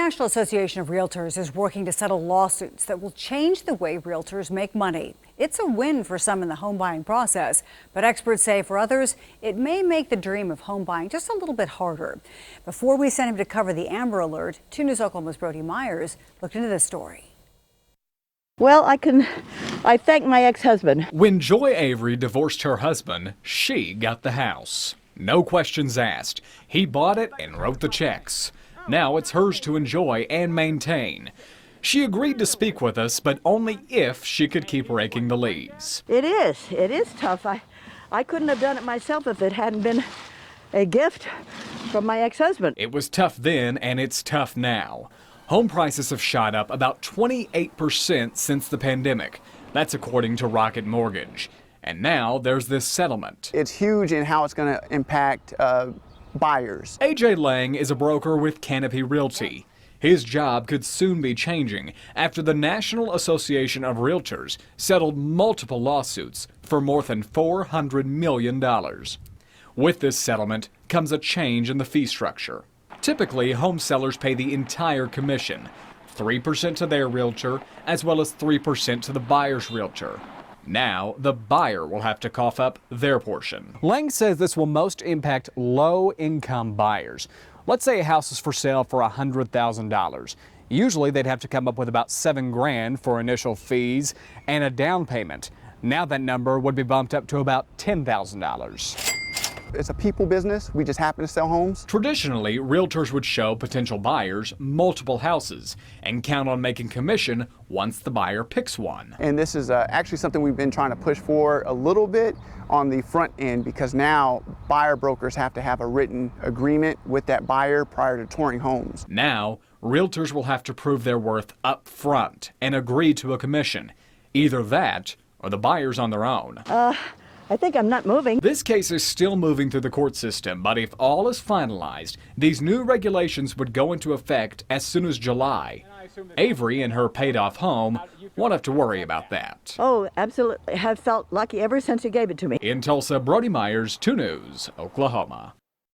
National Association of Realtors is working to settle lawsuits that will change the way realtors make money. It's a win for some in the home buying process, but experts say for others, it may make the dream of home buying just a little bit harder. Before we sent him to cover the Amber Alert, 2 News Oklahoma's Brodie Myers looked into this story. Well, I thank my ex-husband. When Joy Avery divorced her husband, she got the house. No questions asked. He bought it and wrote the checks. Now it's hers to enjoy and maintain. She agreed to speak with us, but only if she could keep raking the leaves. It is tough. I couldn't have done it myself if it hadn't been a gift from my ex-husband. It was tough then, and it's tough now. Home prices have shot up about 28% since the pandemic. That's according to Rocket Mortgage. And now there's this settlement. It's huge in how it's going to impact buyers. AJ Lang is a broker with Canopy Realty. His job could soon be changing after the National Association of Realtors settled multiple lawsuits for more than $400 million. With this settlement comes a change in the fee structure. Typically, home sellers pay the entire commission, 3% to their realtor, as well as 3% to the buyer's realtor. Now, the buyer will have to cough up their portion. Lang says this will most impact low-income buyers. Let's say a house is for sale for $100,000. Usually, they'd have to come up with about $7,000 for initial fees and a down payment. Now that number would be bumped up to about $10,000. It's a people business. We just happen to sell homes. Traditionally, realtors would show potential buyers multiple houses and count on making commission once the buyer picks one. And this is actually something we've been trying to push for a little bit on the front end, because now buyer brokers have to have a written agreement with that buyer prior to touring homes. Now, realtors will have to prove their worth up front and agree to a commission. Either that or the buyer's on their own. I think I'm not moving. This case is still moving through the court system, but if all is finalized, these new regulations would go into effect as soon as July. Avery and her paid-off home won't have to worry about that. Oh, absolutely. Have felt lucky ever since he gave it to me. In Tulsa, Brodie Myers, 2 News, Oklahoma.